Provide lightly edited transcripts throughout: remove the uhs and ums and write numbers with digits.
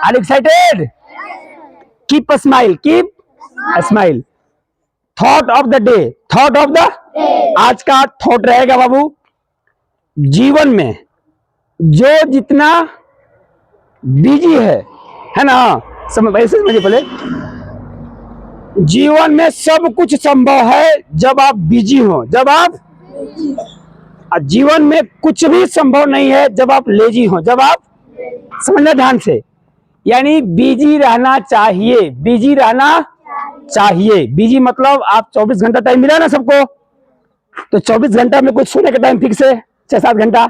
Are you excited? Keep a smile. Keep a smile. Thought of the day. Thought of the आज का thought रहेगा बाबू, जीवन में जो जितना बिजी है ना, ऐसे समझिए पहले, जीवन में सब कुछ संभव है जब आप बिजी हो, जब आप, जीवन में कुछ भी संभव नहीं है जब आप लेजी हो, जब आप, समझना ध्यान से, यानी बिजी रहना चाहिए, बिजी रहना चाहिए। बिजी मतलब आप 24 घंटा टाइम मिला ना सबको, तो 24 घंटा में कुछ सोने का टाइम फिक्स है 6-7 घंटा,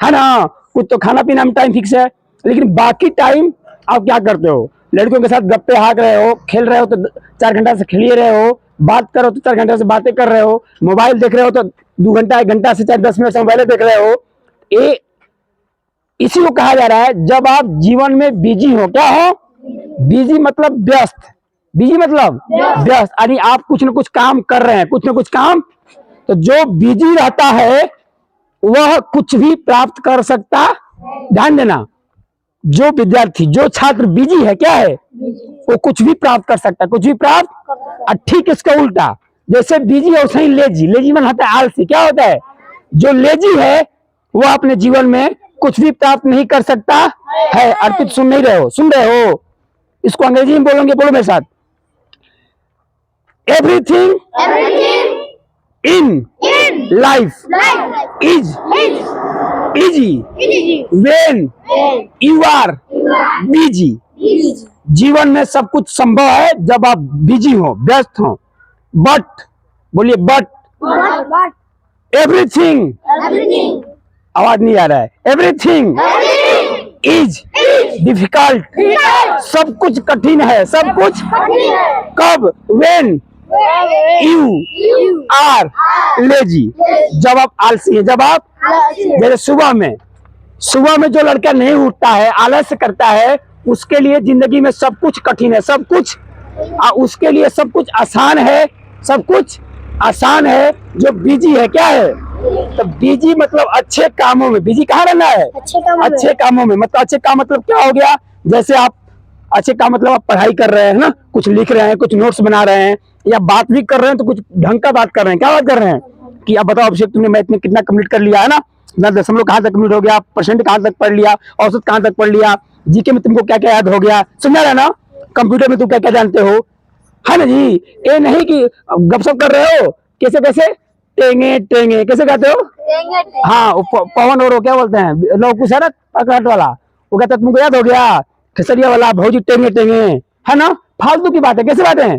है ना, कुछ तो खाना पीना में टाइम फिक्स है, लेकिन बाकी टाइम आप क्या करते हो? लड़कियों के साथ गप्पे हाँक रहे हो, खेल रहे हो तो 4 घंटा से खेल रहे हो, बात करो तो 4 घंटा से बातें कर रहे हो, मोबाइल देख रहे हो तो 2 घंटा 1 घंटा से 10 मिनट से मोबाइल देख रहे हो। ये इसी को कहा जा रहा है जब आप जीवन में बिजी हो। क्या हो? बिजी मतलब व्यस्त, बिजी मतलब व्यस्त, यानी आप कुछ न कुछ काम कर रहे हैं, कुछ न कुछ काम। तो जो बिजी रहता है वह कुछ भी प्राप्त कर सकता। ध्यान देना, जो विद्यार्थी, जो छात्र बिजी है, क्या है, वो कुछ भी प्राप्त कर सकता है, कुछ भी प्राप्त। ठीक इसका उल्टा, जैसे बिजी है वैसे ही लेजी, लेजी मन होता है आलसी। क्या होता है? जो लेजी है वो अपने जीवन में कुछ भी प्राप्त नहीं कर सकता है। अर्पित सुन नहीं रहे हो? सुन रहे हो? इसको अंग्रेजी में बोलोगे, बोलो मेरे साथ, everything in life is easy when you are busy। जीवन में सब कुछ संभव है जब आप बिजी हो, व्यस्त हो। बट बोलिए, बट एवरीथिंग, आवाज नहीं आ रहा है, एवरीथिंग इज डिफिकल्ट, सब कुछ कठिन है, सब कुछ। कब? वेन यू आर लेजी, जब आप आलसी हैं, जब आप, जैसे सुबह में जो लड़का नहीं उठता है, आलस्य करता है, उसके लिए जिंदगी में सब कुछ कठिन है, सब कुछ, उसके लिए सब कुछ आसान है, सब कुछ आसान है जो बिजी है। क्या है? तो बिजी मतलब अच्छे कामों में। बिजी कहाँ रहना है? अच्छे कामों में। मतलब अच्छे काम मतलब क्या हो गया? जैसे आप, अच्छे काम मतलब आप पढ़ाई कर रहे हैं ना, कुछ लिख रहे हैं, कुछ नोट्स बना रहे हैं, या बात भी कर रहे हैं तो कुछ ढंग का बात कर रहे हैं। क्या बात कर रहे हैं कि आप बताओ अभिषेक, तुमने मैथ में कितना कंप्लीट कर लिया है ना, दशमलव कहाँ तक कंप्लीट हो गया, परसेंट कहाँ तक पढ़ लिया, औसत कहाँ तक पढ़ लिया, जीके में तुमको क्या क्या याद हो गया, समझा रहे ना, कंप्यूटर में तुम क्या क्या जानते हो, है ना जी। ये नहीं कि गपशप कर रहे हो, कैसे कैसे टेंगे टेंगे, कैसे कहते हो? हाँ, पवन और क्या बोलते हैं, लौकुश है ना, पकड़ वाला, वो कहता है तुमको याद हो गया, खसरिया वाला भौजी टेंगे टेंगे, है ना, फालतू की बात है। कैसे बात है?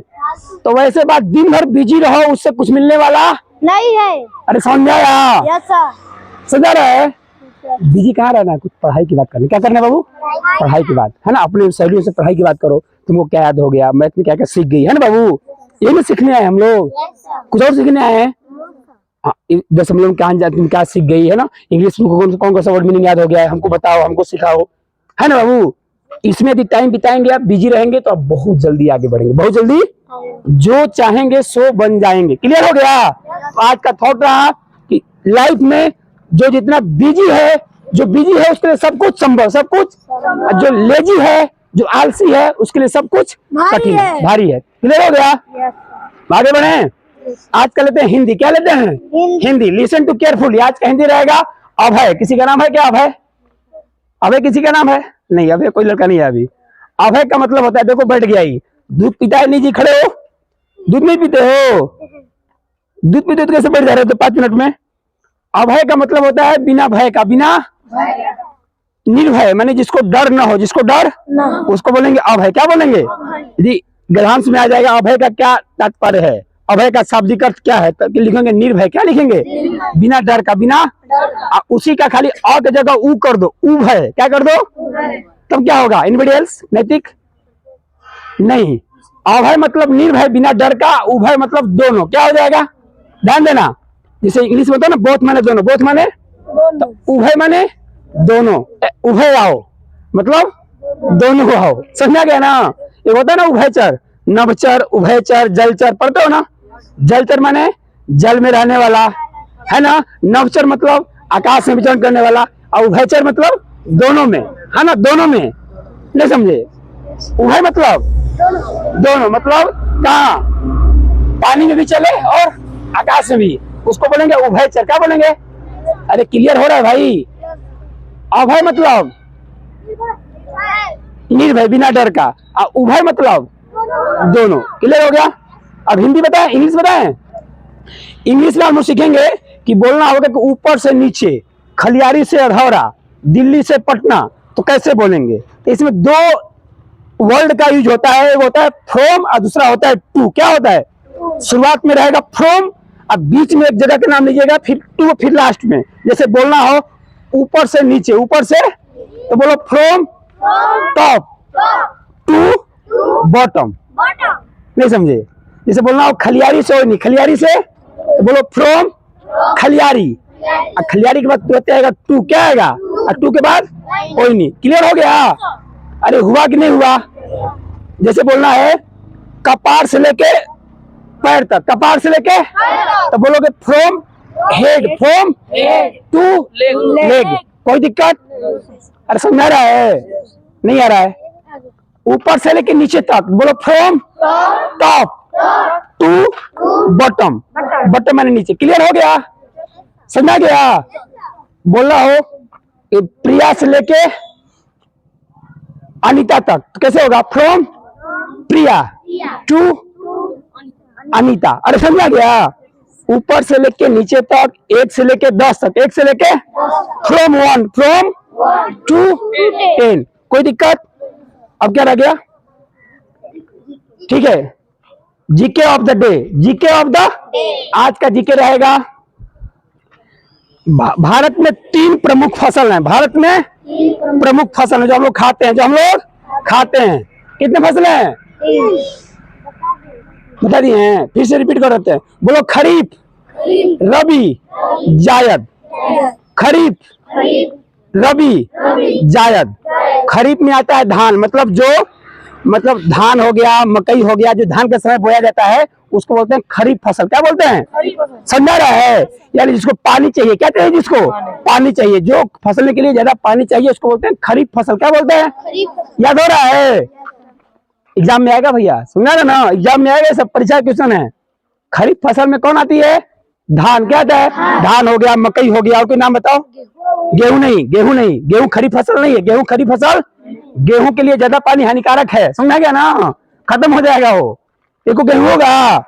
तो वैसे बात, दिन भर बिजी रहो, उससे कुछ मिलने वाला नहीं है। अरे समझ में आया? यस सर, समझ रहे हैं? बिजी कहाँ रहना है, कुछ पढ़ाई की बात करनी। क्या करना है बाबू? पढ़ाई की बात, है ना, अपने सहेलियों से पढ़ाई की बात करो, तुमको क्या याद हो गया, मैथ में क्या क्या सीख गई, है ना बाबू। ये नहीं सीखने आए हम लोग, कुछ और सीखने आए हैं। दशमलव क्या सीख गई, है ना, इंग्लिश में कौन सा वर्ड मीनिंग याद हो गया है, हमको बताओ, हमको सिखाओ, है ना बाबू। इसमें यदि टाइम बिताएंगे, आप बिजी रहेंगे तो आप बहुत जल्दी आगे बढ़ेंगे, बहुत जल्दी जो चाहेंगे सो बन जाएंगे। क्लियर हो गया? तो आज का थॉट रहा कि लाइफ में जो जितना बिजी है, जो बिजी है उसके लिए सब कुछ संभव, सब कुछ। जो लेजी है, जो आलसी है, उसके लिए सब कुछ कठिन है, भारी है। क्लियर हो गया? आगे बढ़े। आज का लेते हैं हिंदी। क्या लेते हैं? हिंदी। Listen to carefully. आज का हिंदी रहेगा अभय। किसी का नाम है क्या? अभय? अभय किसी का नाम है? नहीं, अभय कोई लड़का नहीं है अभी। अभय का मतलब होता है, देखो बैठ गया ही, दूध पीता है नहीं जी, खड़े हो, दूध नहीं पीते हो, दूध पीते तो कैसे बैठ जा रहे हो तो 5 मिनट में। अभय का मतलब होता है बिना भय का, बिना निर्भय, माने जिसको डर ना हो, जिसको डर उसको बोलेंगे अभय। क्या बोलेंगे जी? गद्यांश में आ जाएगा अभय का क्या तात्पर्य है। अभय का शाब्दिक अर्थ क्या है? तो लिखेंगे निर्भय। क्या लिखेंगे? बिना डर का, बिना। उसी का खाली अ की जगह उ कर दो, उभय। क्या कर दो? तब क्या होगा? Anybody else? नैतिक नहीं। अभय मतलब निर्भय, बिना डर का। उभय मतलब दोनों। क्या हो जाएगा? ध्यान देना, जैसे इंग्लिश में होता है ना, बोथ माने दोनों, बोथ माने तो उभय माने दोनों। उभय आओ मतलब दोनों आओ, समझा गया ना। ये होता है ना उभयचर, नभचर, उभयचर, जलचर, पढ़ते हो ना। जलचर माने जल में रहने वाला, है ना। नभचर मतलब आकाश में विचरण करने वाला, और उभयचर मतलब दोनों में, है ना, दोनों में। नहीं समझे? उभय मतलब दोनों, मतलब कहाँ? पानी में भी चले और आकाश में भी, उसको बोलेंगे उभयचर। क्या बोलेंगे? अरे क्लियर हो रहा है भाई? अभय मतलब निर्भय, बिना डर का। और उभय मतलब दोनों। क्लियर हो गया? अब हिंदी बताएं, इंग्लिश बताएं? इंग्लिश में हम लोग सीखेंगे कि बोलना होगा कि ऊपर से नीचे, खलियारी से अधौरा, दिल्ली से पटना, तो कैसे बोलेंगे? तो इसमें दो वर्ड का यूज होता है, एक होता है फ्रॉम और दूसरा होता है टू। क्या होता है? शुरुआत में रहेगा फ्रॉम, अब बीच में एक जगह का नाम लीजिएगा, फिर टू, फिर लास्ट में। जैसे बोलना हो ऊपर से नीचे, ऊपर से तो बोलो फ्रॉम टॉप टू बॉटम। नहीं समझे? जैसे बोलना हो खलियारी से ओढ़नी, खलियारी से तो बोलो फ्रॉम खलियारी, और खलियारी के बाद तुरंत आएगा टू। क्या आएगा? और टू के बाद ओढ़नी। क्लियर हो गया? अरे हुआ कि नहीं हुआ? जैसे बोलना है कपार से लेके पैर तक, कपार से लेके, तो बोलोगे from head, from to leg. कोई दिक्कत? अरे समझ आ रहा है? नहीं आ रहा है? ऊपर से लेके नीचे तक बोलो from top to bottom, bottom माने नीचे। क्लियर हो गया? समझा गया? बोलना हो प्रिया से लेके अनीता तक, तो कैसे होगा? From Priya to Anita. अरे समझा गया? ऊपर से लेके नीचे तक, 1 से लेके 10 तक, 1 से लेके फ्रॉम 1, फ्रॉम टू 10। कोई दिक्कत? अब क्या रह गया? ठीक है, GK of the day. GK of the आज का जीके रहेगा, भारत में 3 प्रमुख फसल हैं। भारत में प्रमुख फसल है जो हम लोग खाते हैं, जो हम लोग खाते हैं। कितने फसलें हैं? बता दिए हैं, फिर से रिपीट कर देते हैं। बोलो खरीफ, रबी, जायद। खरीफ, रबी, जायद। खरीफ में आता है धान, मतलब जो धान हो गया, मकई हो गया, जो धान के समय बोया जाता है उसको बोलते हैं खरीफ फसल। क्या बोलते हैं? समझा रहा है? यानी जिसको पानी चाहिए, क्या चाहिए? जिसको पानी चाहिए, जो फसलने के लिए ज्यादा पानी चाहिए, उसको बोलते हैं खरीफ फसल। क्या बोलते हैं? याद हो रहा है? एग्जाम में आएगा भैया, सुना ना? एग्जाम में आएगा, सब परीक्षा क्वेश्चन है। खरीफ फसल में कौन आती है? धान। क्या आता है? धान हो गया, मकई हो गया, और कोई नाम बताओ? गेहूं नहीं, गेहूं नहीं, गेहूं खरीफ फसल नहीं है। गेहूं खरीफ फसल, गेहूं के लिए ज्यादा पानी हानिकारक है। समझा गया ना? खत्म हो जाएगा वो। देखो गेहूं होगा,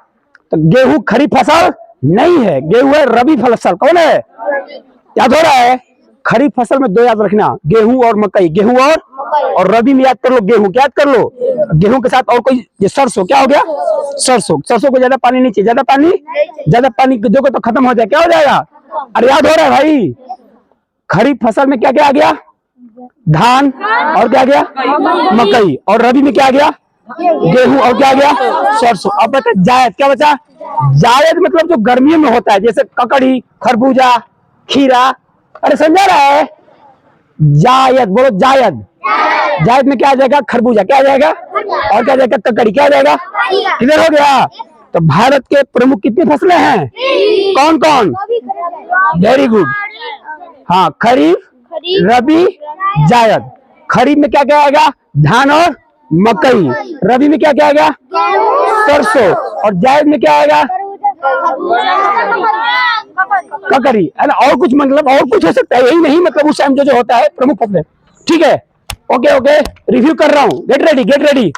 तो गेहूं खरीफ फसल नहीं है, गेहूं है रबी फसल। कौन है? याद हो रहा है? खरीफ फसल में 2 याद रखना, गेहूं और मकई। गेहूं और रबी में याद कर लो गेहूं। क्या याद कर लो? गेहूं के साथ और कोई, ये सरसों। क्या हो गया? सरसों। सरसों को ज्यादा पानी नहीं चाहिए, ज्यादा पानी देखो तो खत्म हो जाए। क्या हो जाएगा? अरे याद हो रहा है भाई? खरीफ फसल में क्या क्या आ गया? धान, और क्या आ गया? मकई। और रबी में क्या आ गया? गेहूं। और क्या आ गया? सरसों। अब बता जायद। क्या बचा? जायद मतलब जो गर्मियों में होता है, जैसे ककड़ी, खरबूजा, खीरा। अरे समझा रहा है? जायद। बोलो जायद। जायद में क्या आ जाएगा? खरबूजा। क्या आ जाएगा? और क्या आ जाएगा? ककड़ी। क्या आ जाएगा? किधर हो गया? तो भारत के प्रमुख कितनी फसलें हैं? कौन कौन? Very good. हाँ, खरीफ, रबी, जायद। खरीफ में क्या क्या आएगा? धान और मकई। रबी में क्या क्या आएगा? सरसों। और जायद में क्या आएगा? ककड़ी। और कुछ, मतलब और कुछ हो सकता है, यही नहीं, मतलब उस टाइम जो होता है प्रमुख फसलें। ठीक है, ओके ओके, रिव्यू कर रहा हूँ। Get ready, get ready.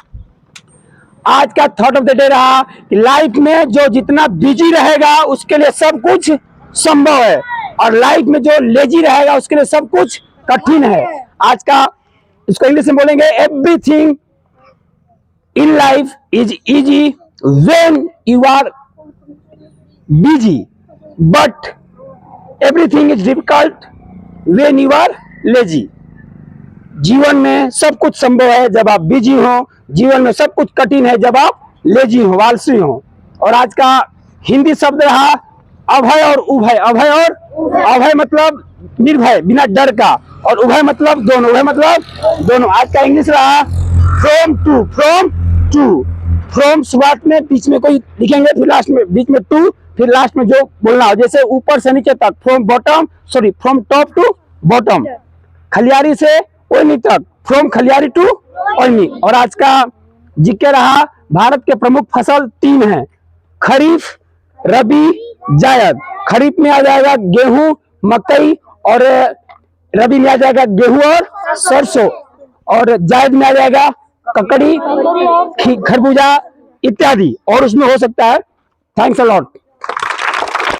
आज का थॉट ऑफ द डे रहा कि लाइफ में जो जितना बिजी रहेगा उसके लिए सब कुछ संभव है, और लाइफ में जो लेजी रहेगा उसके लिए सब कुछ कठिन है। आज का इसको इंग्लिश में बोलेंगे, everything in life is easy when you are busy, but everything is difficult when you are lazy. जीवन में सब कुछ संभव है जब आप बिजी हो, जीवन में सब कुछ कठिन है जब आप लेजी हो, आलसी हो। और आज का हिंदी शब्द रहा अभय और उभय। अभय और अभय मतलब निर्भय, बिना डर का, और उभय मतलब दोनों। उभय मतलब दोनों। आज का इंग्लिश रहा from to. From to, from शुरुआत में, बीच में कोई लिखेंगे, फिर लास्ट में, बीच में टू, फिर लास्ट में जो बोलना हो, जैसे ऊपर से नीचे तक, from bottom, sorry from top to bottom. खलियारी से ओढ़नी तक, फ्रॉम खलियारी टू ओलमी। और आज का जिक्र रहा, भारत के प्रमुख फसल 3 हैं, खरीफ, रबी, जायद। खरीफ में आ जाएगा गेहूं, मकई, और रबी में आ जाएगा गेहूं और सरसों, और जायद में आ जाएगा ककड़ी, खरबूजा इत्यादि, और उसमें हो सकता है। Thanks a lot.